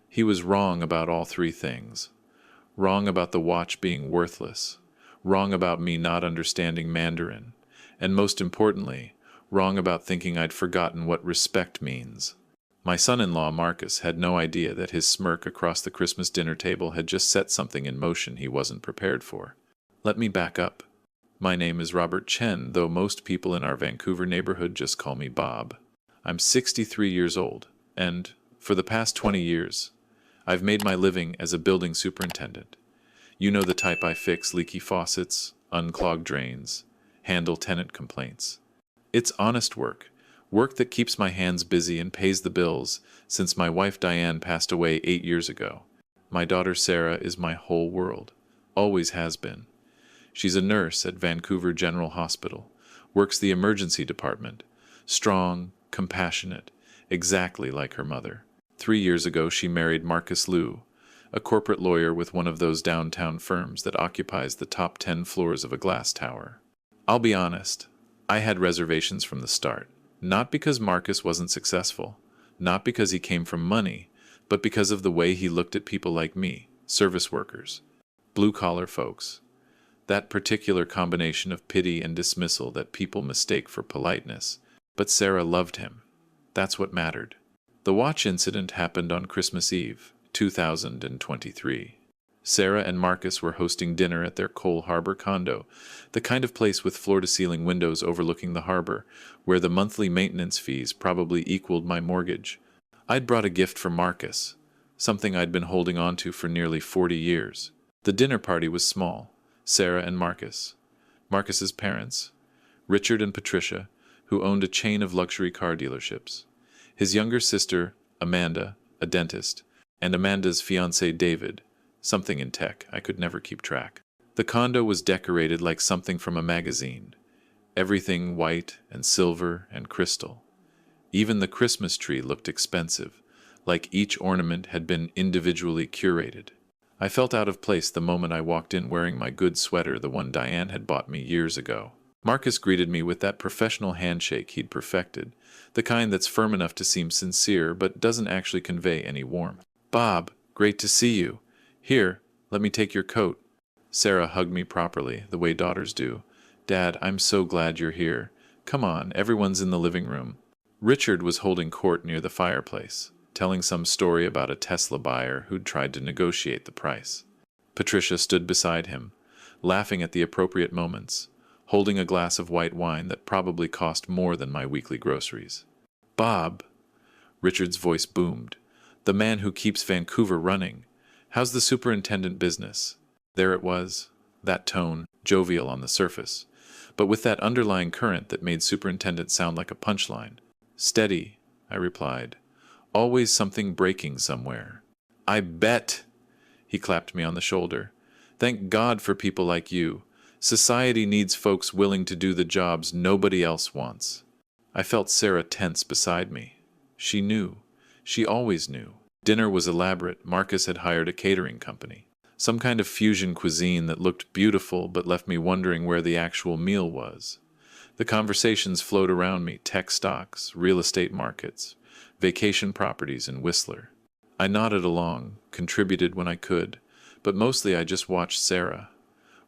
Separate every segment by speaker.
Speaker 1: He was wrong about all three things. Wrong about the watch being worthless, wrong about me not understanding Mandarin, and most importantly, wrong about thinking I'd forgotten what respect means. My son-in-law, Marcus, had no idea that his smirk across the Christmas dinner table had just set something in motion he wasn't prepared for. Let me back up. My name is Robert Chen, though most people in our Vancouver neighborhood just call me Bob. I'm 63 years old, and, for the past 20 years, I've made my living as a building superintendent. You know the type. I fix leaky faucets, unclog drains, handle tenant complaints. It's honest work, work that keeps my hands busy and pays the bills since my wife Diane passed away 8 years ago. My daughter Sarah is my whole world, always has been. She's a nurse at Vancouver General Hospital, works the emergency department, strong, compassionate, exactly like her mother. 3 years ago she married Marcus Liu, a corporate lawyer with one of those downtown firms that occupies the top 10 floors of a glass tower. I'll be honest, I had reservations from the start. Not because Marcus wasn't successful, not because he came from money, but because of the way he looked at people like me, service workers, blue-collar folks. That particular combination of pity and dismissal that people mistake for politeness. But Sarah loved him. That's what mattered. The watch incident happened on Christmas Eve, 2023. Sarah and Marcus were hosting dinner at their Cole Harbor condo, the kind of place with floor-to-ceiling windows overlooking the harbor, where the monthly maintenance fees probably equaled my mortgage. I'd brought a gift for Marcus, something I'd been holding on to for nearly 40 years. The dinner party was small. Sarah and Marcus, Marcus's parents, Richard and Patricia, who owned a chain of luxury car dealerships, his younger sister, Amanda, a dentist, and Amanda's fiancé, David, something in tech, I could never keep track. The condo was decorated like something from a magazine, everything white and silver and crystal. Even the Christmas tree looked expensive, like each ornament had been individually curated. I felt out of place the moment I walked in wearing my good sweater, the one Diane had bought me years ago. Marcus greeted me with that professional handshake he'd perfected, the kind that's firm enough to seem sincere but doesn't actually convey any warmth. "Bob, great to see you. Here, let me take your coat." Sarah hugged me properly, the way daughters do. "Dad, I'm so glad you're here. Come on, everyone's in the living room." Richard was holding court near the fireplace, telling some story about a Tesla buyer who'd tried to negotiate the price. Patricia stood beside him, laughing at the appropriate moments, holding a glass of white wine that probably cost more than my weekly groceries. "Bob," Richard's voice boomed, "the man who keeps Vancouver running. How's the superintendent business?" There it was, that tone, jovial on the surface, but with that underlying current that made superintendent sound like a punchline. "Steady," I replied. "Always something breaking somewhere." "I bet!" He clapped me on the shoulder. "Thank God for people like you. Society needs folks willing to do the jobs nobody else wants." I felt Sarah tense beside me. She knew. She always knew. Dinner was elaborate. Marcus had hired a catering company. Some kind of fusion cuisine that looked beautiful but left me wondering where the actual meal was. The conversations flowed around me: tech stocks, real estate markets, vacation properties in Whistler. I nodded along, contributed when I could, but mostly I just watched Sarah,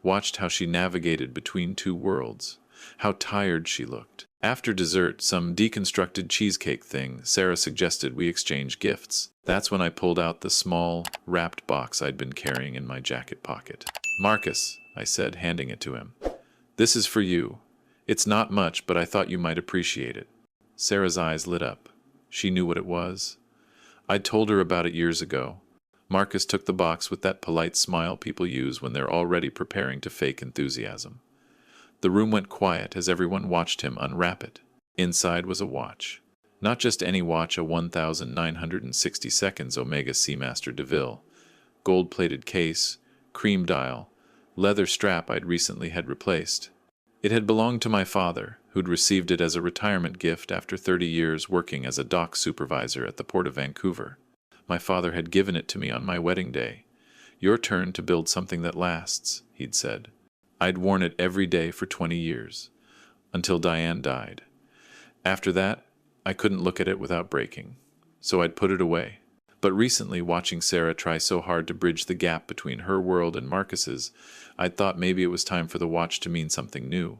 Speaker 1: watched how she navigated between two worlds, how tired she looked. After dessert, some deconstructed cheesecake thing, Sarah suggested we exchange gifts. That's when I pulled out the small, wrapped box I'd been carrying in my jacket pocket. "Marcus," I said, handing it to him. "This is for you. It's not much, but I thought you might appreciate it." Sarah's eyes lit up. She knew what it was. I'd told her about it years ago. Marcus took the box with that polite smile people use when they're already preparing to fake enthusiasm. The room went quiet as everyone watched him unwrap it. Inside was a watch. Not just any watch, a 1960 seconds Omega Seamaster DeVille. Gold-plated case, cream dial, leather strap I'd recently had replaced. It had belonged to my father, who'd received it as a retirement gift after 30 years working as a dock supervisor at the Port of Vancouver. My father had given it to me on my wedding day. "Your turn to build something that lasts," he'd said. I'd worn it every day for 20 years, until Diane died. After that, I couldn't look at it without breaking, so I'd put it away. But recently, watching Sarah try so hard to bridge the gap between her world and Marcus's, I'd thought maybe it was time for the watch to mean something new.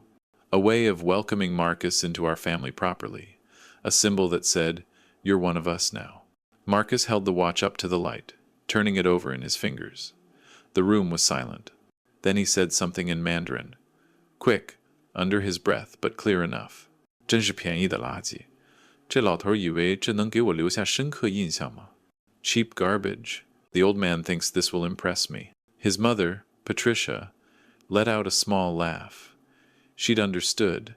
Speaker 1: A way of welcoming Marcus into our family properly. A symbol that said, "You're one of us now." Marcus held the watch up to the light, turning it over in his fingers. The room was silent. Then he said something in Mandarin. Quick, under his breath, but clear enough. 真是便宜的垃圾。这老头以为这能给我留下深刻印象吗？ Cheap garbage. The old man thinks this will impress me. His mother, Patricia, let out a small laugh. She'd understood.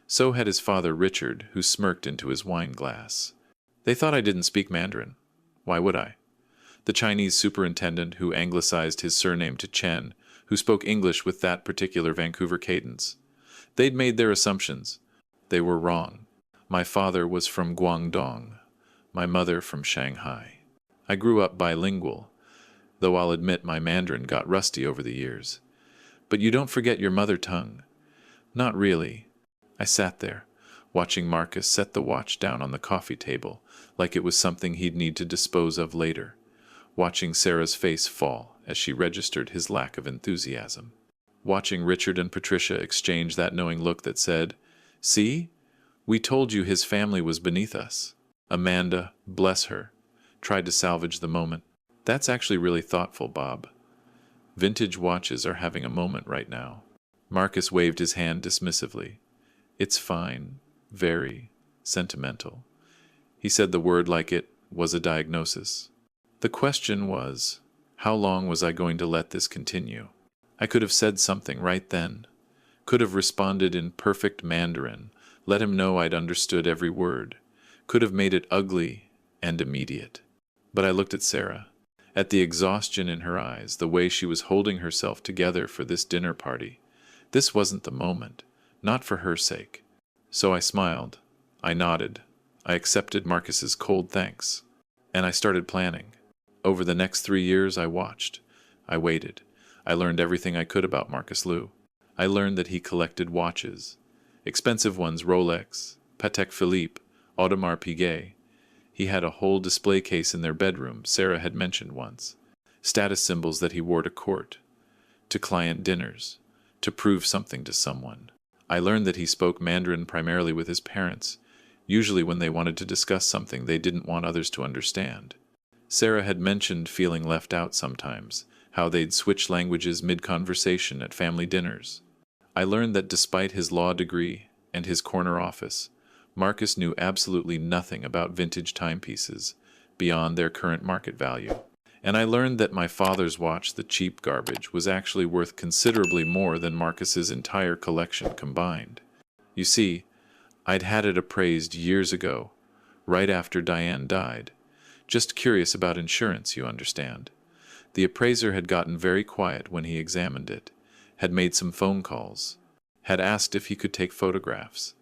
Speaker 1: So had his father Richard, who smirked into his wine glass. They thought I didn't speak Mandarin. Why would I? The Chinese superintendent who anglicized his surname to Chen, who spoke English with that particular Vancouver cadence. They'd made their assumptions. They were wrong. My father was from Guangdong, my mother from Shanghai. I grew up bilingual, though I'll admit my Mandarin got rusty over the years. But you don't forget your mother tongue. Not really. I sat there, watching Marcus set the watch down on the coffee table, like it was something he'd need to dispose of later, watching Sarah's face fall as she registered his lack of enthusiasm, watching Richard and Patricia exchange that knowing look that said, "See? We told you his family was beneath us." Amanda, bless her, tried to salvage the moment. That's actually really thoughtful, Bob. Vintage watches are having a moment right now. Marcus waved his hand dismissively. It's fine, very sentimental. He said the word like it was a diagnosis. The question was, how long was I going to let this continue? I could have said something right then. Could have responded in perfect Mandarin, let him know I'd understood every word. Could have made it ugly and immediate. But I looked at Sarah, at the exhaustion in her eyes, the way she was holding herself together for this dinner party. This wasn't the moment, not for her sake. So I smiled. I nodded. I accepted Marcus's cold thanks. And I started planning. Over the next 3 years, I watched. I waited. I learned everything I could about Marcus Liu. I learned that he collected watches. Expensive ones, Rolex, Patek Philippe, Audemars Piguet. He had a whole display case in their bedroom, Sarah had mentioned once. Status symbols that he wore to court, to client dinners, to prove something to someone. I learned that he spoke Mandarin primarily with his parents, usually when they wanted to discuss something they didn't want others to understand. Sarah had mentioned feeling left out sometimes, how they'd switch languages mid-conversation at family dinners. I learned that despite his law degree and his corner office, Marcus knew absolutely nothing about vintage timepieces beyond their current market value. And I learned that my father's watch, the cheap garbage, was actually worth considerably more than Marcus's entire collection combined. You see, I'd had it appraised years ago, right after Diane died. Just curious about insurance, you understand. The appraiser had gotten very quiet when he examined it, had made some phone calls, had asked if he could take photographs.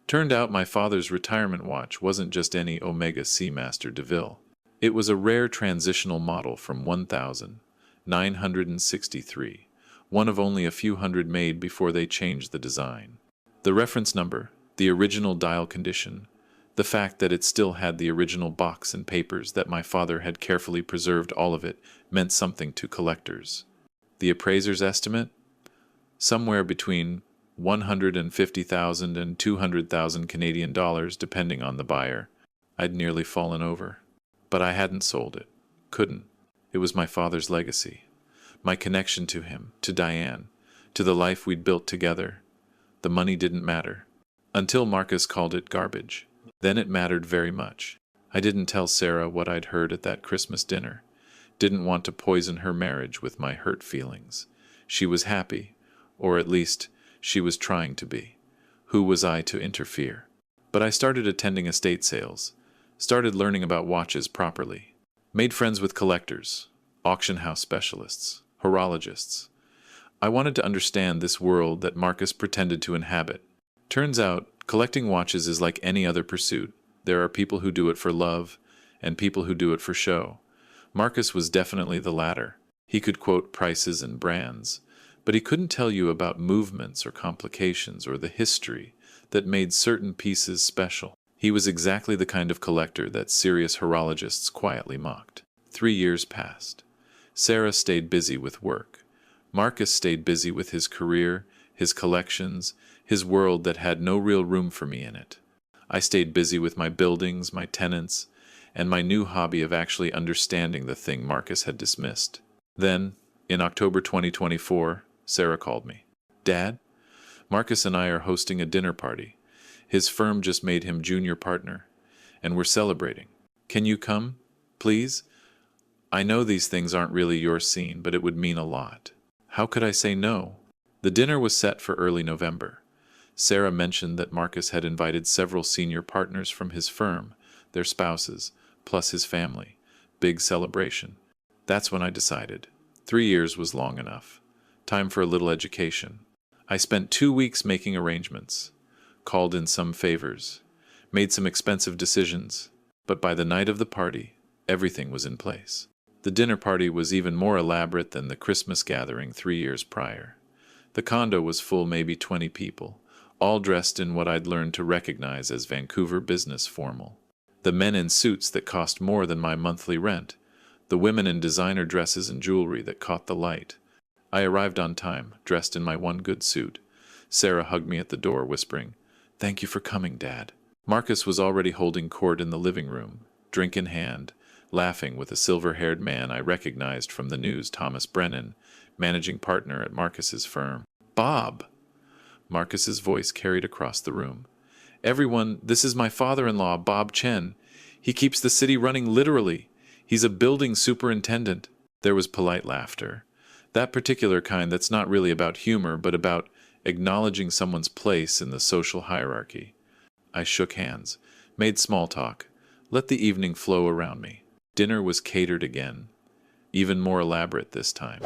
Speaker 1: Turned out my father's retirement watch wasn't just any Omega Seamaster DeVille. It was a rare transitional model from 1963, one of only a few hundred made before they changed the design. The reference number, the original dial condition, the fact that it still had the original box and papers that my father had carefully preserved all of it meant something to collectors. The appraiser's estimate? Somewhere between 150,000 and 200,000 Canadian dollars, depending on the buyer. I'd nearly fallen over. But I hadn't sold it. Couldn't. It was my father's legacy. My connection to him, to Diane, to the life we'd built together. The money didn't matter. Until Marcus called it garbage. Then it mattered very much. I didn't tell Sarah what I'd heard at that Christmas dinner. Didn't want to poison her marriage with my hurt feelings. She was happy, or at least, she was trying to be. Who was I to interfere? But I started attending estate sales. Started learning about watches properly. Made friends with collectors, auction house specialists, horologists. I wanted to understand this world that Marcus pretended to inhabit. Turns out, collecting watches is like any other pursuit. There are people who do it for love, and people who do it for show. Marcus was definitely the latter. He could quote prices and brands, but he couldn't tell you about movements or complications or the history that made certain pieces special. He was exactly the kind of collector that serious horologists quietly mocked. 3 years passed. Sarah stayed busy with work. Marcus stayed busy with his career, his collections, his world that had no real room for me in it. I stayed busy with my buildings, my tenants, and my new hobby of actually understanding the thing Marcus had dismissed. Then, in October 2024, Sarah called me. Dad, Marcus and I are hosting a dinner party. His firm just made him junior partner, and we're celebrating. Can you come, please? I know these things aren't really your scene, but it would mean a lot. How could I say no? The dinner was set for early November. Sarah mentioned that Marcus had invited several senior partners from his firm, their spouses, plus his family. Big celebration. That's when I decided. 3 years was long enough. Time for a little education. I spent 2 weeks making arrangements, called in some favors, made some expensive decisions, but by the night of the party, everything was in place. The dinner party was even more elaborate than the Christmas gathering 3 years prior. The condo was full, maybe 20 people, all dressed in what I'd learned to recognize as Vancouver business formal. The men in suits that cost more than my monthly rent, the women in designer dresses and jewelry that caught the light. I arrived on time, dressed in my one good suit. Sarah hugged me at the door, whispering, "Thank you for coming, Dad." Marcus was already holding court in the living room, drink in hand, laughing with a silver-haired man I recognized from the news, Thomas Brennan, managing partner at Marcus's firm. "Bob!" Marcus's voice carried across the room. "Everyone, this is my father-in-law, Bob Chen. He keeps the city running literally. He's a building superintendent." There was polite laughter. That particular kind that's not really about humor, but about acknowledging someone's place in the social hierarchy. I shook hands, made small talk, let the evening flow around me. Dinner was catered again, even more elaborate this time.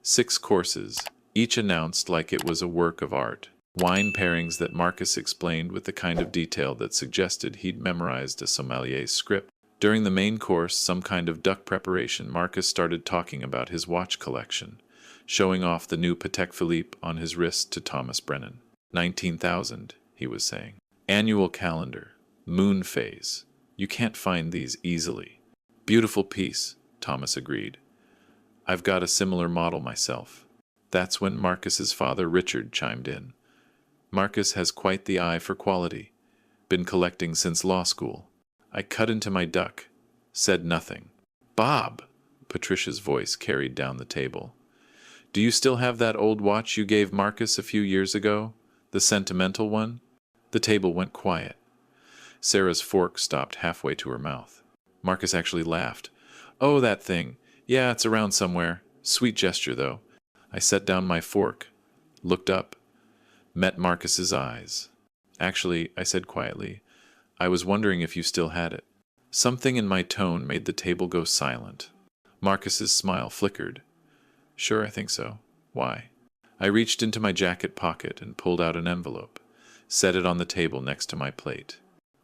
Speaker 1: 6 courses, each announced like it was a work of art. Wine pairings that Marcus explained with the kind of detail that suggested he'd memorized a sommelier's script. During the main course, some kind of duck preparation, Marcus started talking about his watch collection, showing off the new Patek Philippe on his wrist to Thomas Brennan. 19,000, he was saying. Annual calendar, moon phase. You can't find these easily. Beautiful piece, Thomas agreed. I've got a similar model myself. That's when Marcus's father, Richard, chimed in. Marcus has quite the eye for quality. Been collecting since law school. I cut into my duck, said nothing. Bob, Patricia's voice carried down the table. Do you still have that old watch you gave Marcus a few years ago? The sentimental one? The table went quiet. Sarah's fork stopped halfway to her mouth. Marcus actually laughed. Oh, that thing. Yeah, it's around somewhere. Sweet gesture, though. I set down my fork, looked up, met Marcus's eyes. Actually, I said quietly, I was wondering if you still had it. Something in my tone made the table go silent. Marcus's smile flickered. Sure, I think so. Why? I reached into my jacket pocket and pulled out an envelope, set it on the table next to my plate.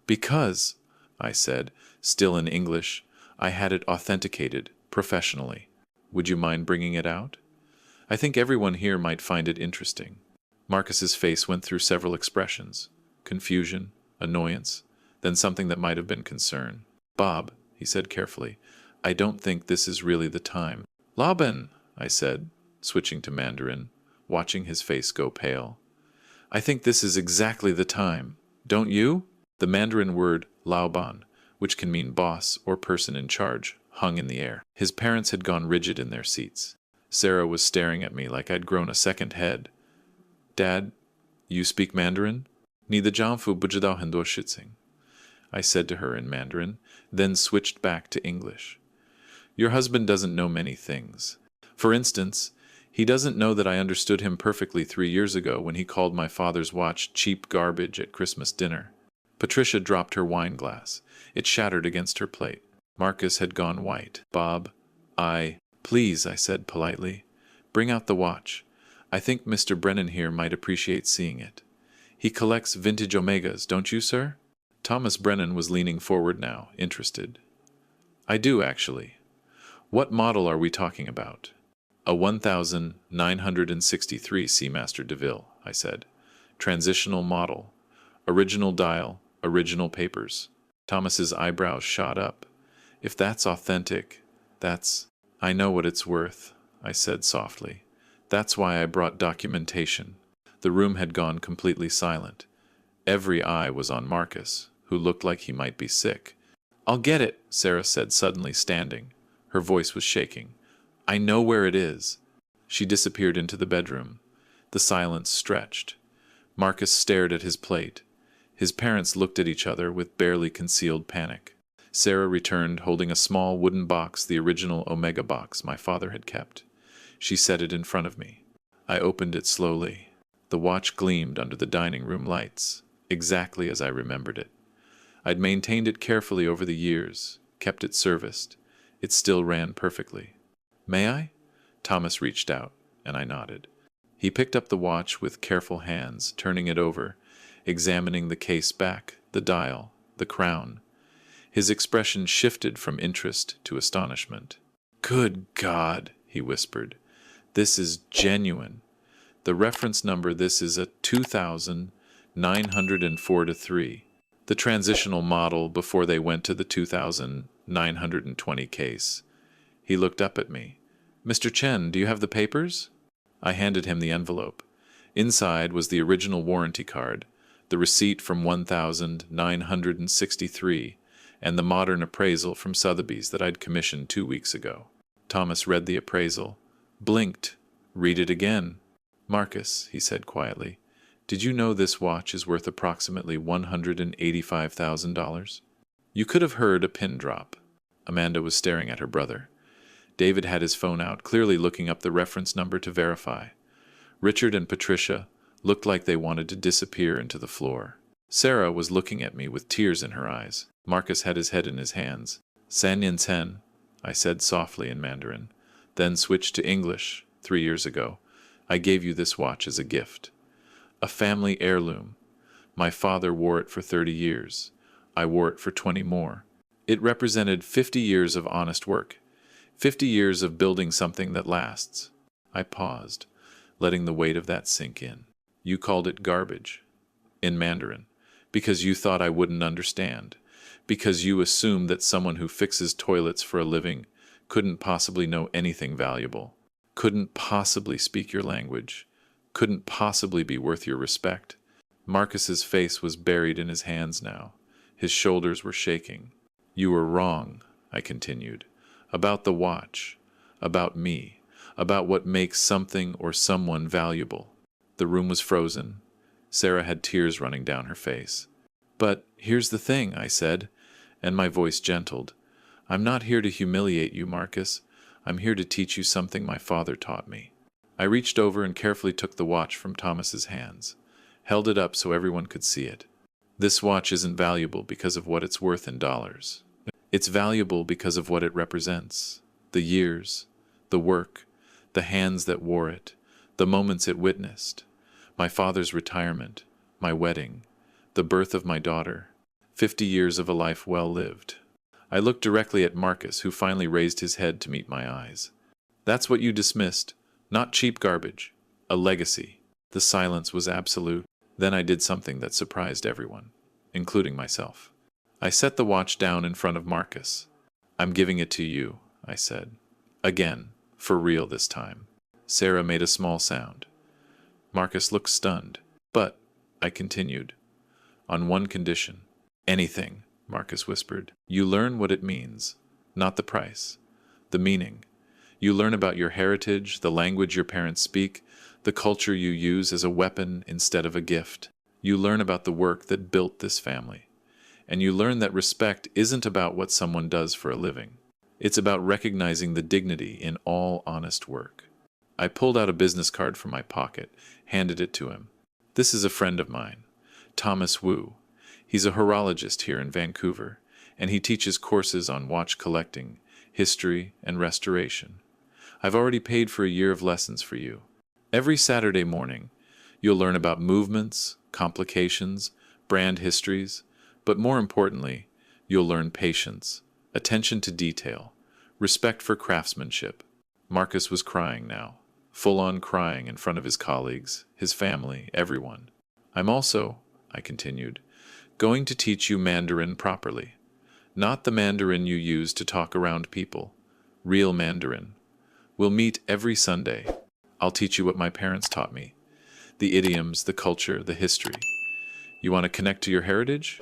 Speaker 1: Because, I said, still in English, I had it authenticated, professionally. Would you mind bringing it out? I think everyone here might find it interesting. Marcus's face went through several expressions. Confusion, annoyance, then something that might have been concern. Bob, he said carefully, I don't think this is really the time. Laban, I said, switching to Mandarin, watching his face go pale. I think this is exactly the time. Don't you? The Mandarin word Laoban, which can mean boss or person in charge, hung in the air. His parents had gone rigid in their seats. Sarah was staring at me like I'd grown a second head. Dad, you speak Mandarin? Ni de jiangfu bujidao hendo shitsing, I said to her in Mandarin, then switched back to English. Your husband doesn't know many things. For instance, he doesn't know that I understood him perfectly 3 years ago when he called my father's watch cheap garbage at Christmas dinner. Patricia dropped her wine glass. It shattered against her plate. Marcus had gone white. Bob, Please, I said politely, bring out the watch. I think Mr. Brennan here might appreciate seeing it. He collects vintage Omegas, don't you, sir? Thomas Brennan was leaning forward now, interested. I do, actually. What model are we talking about? A 1963 Seamaster DeVille, I said. Transitional model. Original dial, original papers. Thomas's eyebrows shot up. If that's authentic, I know what it's worth, I said softly. That's why I brought documentation. The room had gone completely silent. Every eye was on Marcus, who looked like he might be sick. I'll get it, Sarah said, suddenly standing. Her voice was shaking. I know where it is. She disappeared into the bedroom. The silence stretched. Marcus stared at his plate. His parents looked at each other with barely concealed panic. Sarah returned, holding a small wooden box, the original Omega box my father had kept. She set it in front of me. I opened it slowly. The watch gleamed under the dining room lights, exactly as I remembered it. I'd maintained it carefully over the years, kept it serviced. It still ran perfectly. May I? Thomas reached out, and I nodded. He picked up the watch with careful hands, turning it over, examining the case back, the dial, the crown. His expression shifted from interest to astonishment. Good God, he whispered. This is genuine. The reference number, this is a 2904-3. The transitional model before they went to the 2920 case. He looked up at me. Mr. Chen, do you have the papers? I handed him the envelope. Inside was the original warranty card, the receipt from 1963, and the modern appraisal from Sotheby's that I'd commissioned 2 weeks ago. Thomas read the appraisal, blinked. Read it again. Marcus, he said quietly, did you know this watch is worth approximately $185,000? You could have heard a pin drop. Amanda was staring at her brother. David had his phone out, clearly looking up the reference number to verify. Richard and Patricia looked like they wanted to disappear into the floor. Sarah was looking at me with tears in her eyes. Marcus had his head in his hands. San Yin Sen, I said softly in Mandarin, then switched to English. 3 years ago, I gave you this watch as a gift. A family heirloom. My father wore it for 30 years. I wore it for 20 more. It represented 50 years of honest work, 50 years of building something that lasts. I paused, letting the weight of that sink in. You called it garbage, in Mandarin, because you thought I wouldn't understand, because you assumed that someone who fixes toilets for a living couldn't possibly know anything valuable, couldn't possibly speak your language, couldn't possibly be worth your respect. Marcus's face was buried in his hands now. His shoulders were shaking. You were wrong, I continued, about the watch, about me, about what makes something or someone valuable. The room was frozen. Sarah had tears running down her face. But here's the thing, I said, and my voice gentled. I'm not here to humiliate you, Marcus. I'm here to teach you something my father taught me. I reached over and carefully took the watch from Thomas's hands, held it up so everyone could see it. This watch isn't valuable because of what it's worth in dollars. It's valuable because of what it represents. The years, the work, the hands that wore it, the moments it witnessed. My father's retirement, my wedding, the birth of my daughter. 50 years of a life well lived. I looked directly at Marcus, who finally raised his head to meet my eyes. That's what you dismissed. Not cheap garbage. A legacy. The silence was absolute. Then I did something that surprised everyone, including myself. I set the watch down in front of Marcus. I'm giving it to you, I said. Again, for real this time. Sarah made a small sound. Marcus looked stunned. But, I continued, on one condition. Anything, Marcus whispered. You learn what it means, not the price, the meaning. You learn about your heritage, the language your parents speak, the culture you use as a weapon instead of a gift. You learn about the work that built this family. And you learn that respect isn't about what someone does for a living. It's about recognizing the dignity in all honest work. I pulled out a business card from my pocket, handed it to him. This is a friend of mine, Thomas Wu. He's a horologist here in Vancouver, and he teaches courses on watch collecting, history, and restoration. I've already paid for a year of lessons for you. Every Saturday morning, you'll learn about movements, complications, brand histories, but more importantly, you'll learn patience, attention to detail, respect for craftsmanship. Marcus was crying now, full-on crying in front of his colleagues, his family, everyone. I'm also, I continued, going to teach you Mandarin properly. Not the Mandarin you use to talk around people. Real Mandarin. We'll meet every Sunday. I'll teach you what my parents taught me. The idioms, the culture, the history. You want to connect to your heritage?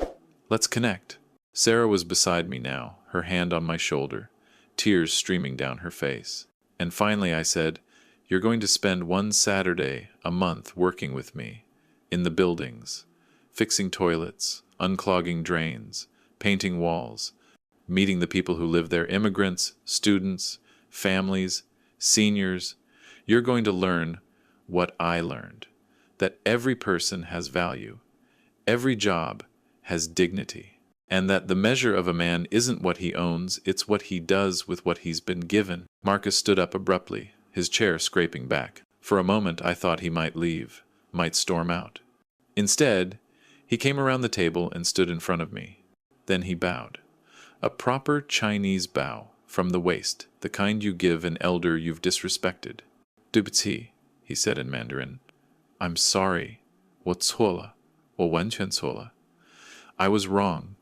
Speaker 1: Let's connect. Sarah was beside me now, her hand on my shoulder, tears streaming down her face. And finally I said, "You're going to spend one Saturday a month working with me, in the buildings, fixing toilets, unclogging drains, painting walls, meeting the people who live there, immigrants, students, families, seniors. You're going to learn what I learned, that every person has value, every job has dignity, and that the measure of a man isn't what he owns, it's what he does with what he's been given." Marcus stood up abruptly, his chair scraping back. For a moment I thought he might leave, might storm out. Instead, he came around the table and stood in front of me. Then he bowed. A proper Chinese bow, from the waist, the kind you give an elder you've disrespected. "对不起," he said in Mandarin. "I'm sorry. 我错了. 我完全错了. I was wrong.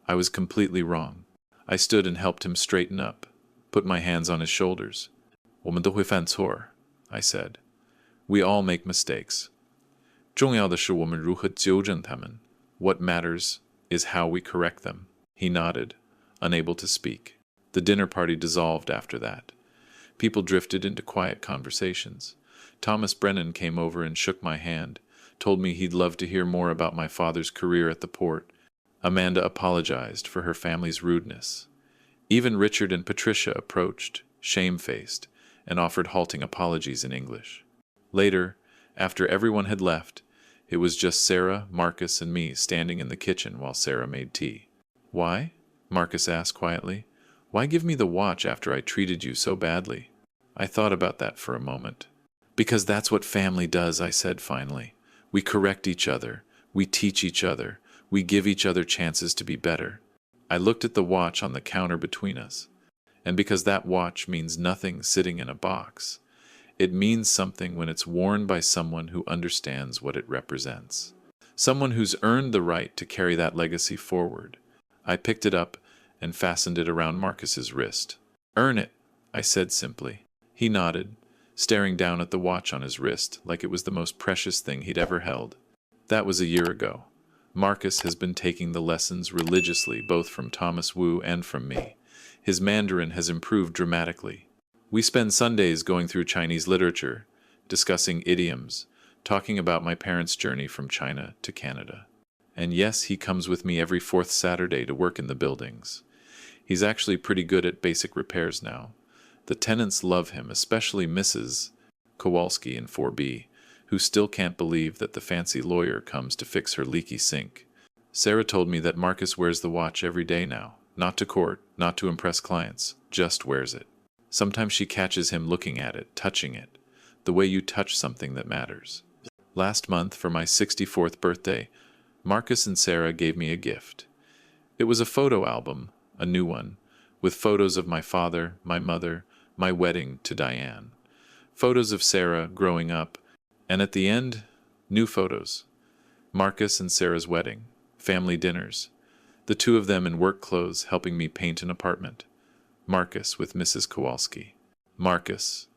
Speaker 1: I was completely wrong." I stood and helped him straighten up, put my hands on his shoulders. 我们都会犯错, I said. "We all make mistakes. 重要的是我们如何纠正它们. What matters is how we correct them." He nodded, unable to speak. The dinner party dissolved after that. People drifted into quiet conversations. Thomas Brennan came over and shook my hand, told me he'd love to hear more about my father's career at the port. Amanda apologized for her family's rudeness. Even Richard and Patricia approached, shamefaced, and offered halting apologies in English. Later, after everyone had left, it was just Sarah, Marcus, and me standing in the kitchen while Sarah made tea. "Why?" Marcus asked quietly. "Why give me the watch after I treated you so badly?" I thought about that for a moment. "Because that's what family does," I said finally. "We correct each other. We teach each other. We give each other chances to be better." I looked at the watch on the counter between us. And because that watch means nothing sitting in a box, it means something when it's worn by someone who understands what it represents. Someone who's earned the right to carry that legacy forward. I picked it up and fastened it around Marcus's wrist. "Earn it," I said simply. He nodded, staring down at the watch on his wrist like it was the most precious thing he'd ever held. That was a year ago. Marcus has been taking the lessons religiously, both from Thomas Wu and from me. His Mandarin has improved dramatically. We spend Sundays going through Chinese literature, discussing idioms, talking about my parents' journey from China to Canada. And yes, he comes with me every fourth Saturday to work in the buildings. He's actually pretty good at basic repairs now. The tenants love him, especially Mrs. Kowalski in 4B, who still can't believe that the fancy lawyer comes to fix her leaky sink. Sarah told me that Marcus wears the watch every day now. Not to court, not to impress clients, just wears it. Sometimes she catches him looking at it, touching it, the way you touch something that matters. Last month, for my 64th birthday, Marcus and Sarah gave me a gift. It was a photo album, a new one, with photos of my father, my mother, my wedding to Diane. Photos of Sarah growing up, and at the end, new photos. Marcus and Sarah's wedding, family dinners, the two of them in work clothes helping me paint an apartment. Marcus with Mrs. Kowalski. Marcus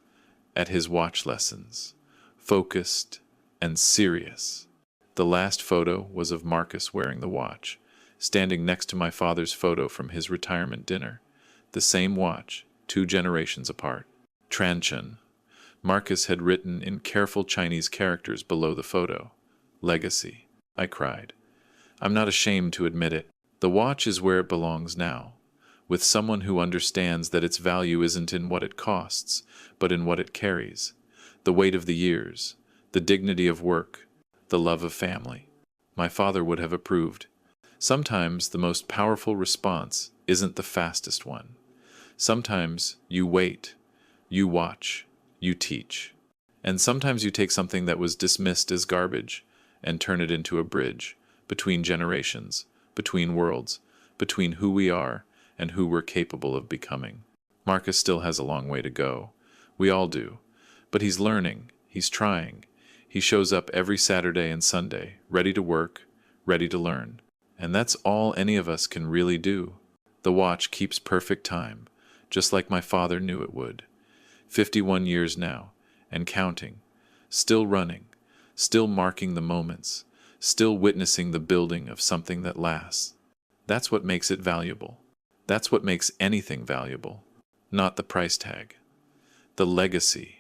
Speaker 1: at his watch lessons, focused and serious. The last photo was of Marcus wearing the watch, standing next to my father's photo from his retirement dinner. The same watch, 2 generations apart. Tranchen. Marcus had written in careful Chinese characters below the photo. Legacy. I cried. I'm not ashamed to admit it. The watch is where it belongs now, with someone who understands that its value isn't in what it costs, but in what it carries. The weight of the years, the dignity of work, the love of family. My father would have approved. Sometimes the most powerful response isn't the fastest one. Sometimes you wait, you watch, you teach. And sometimes you take something that was dismissed as garbage and turn it into a bridge between generations, between worlds, between who we are and who we're capable of becoming. Marcus still has a long way to go. We all do. But he's learning, he's trying. He shows up every Saturday and Sunday, ready to work, ready to learn. And that's all any of us can really do. The watch keeps perfect time, just like my father knew it would. 51 years now, and counting, still running, still marking the moments, still witnessing the building of something that lasts. That's what makes it valuable. That's what makes anything valuable. Not the price tag. The legacy.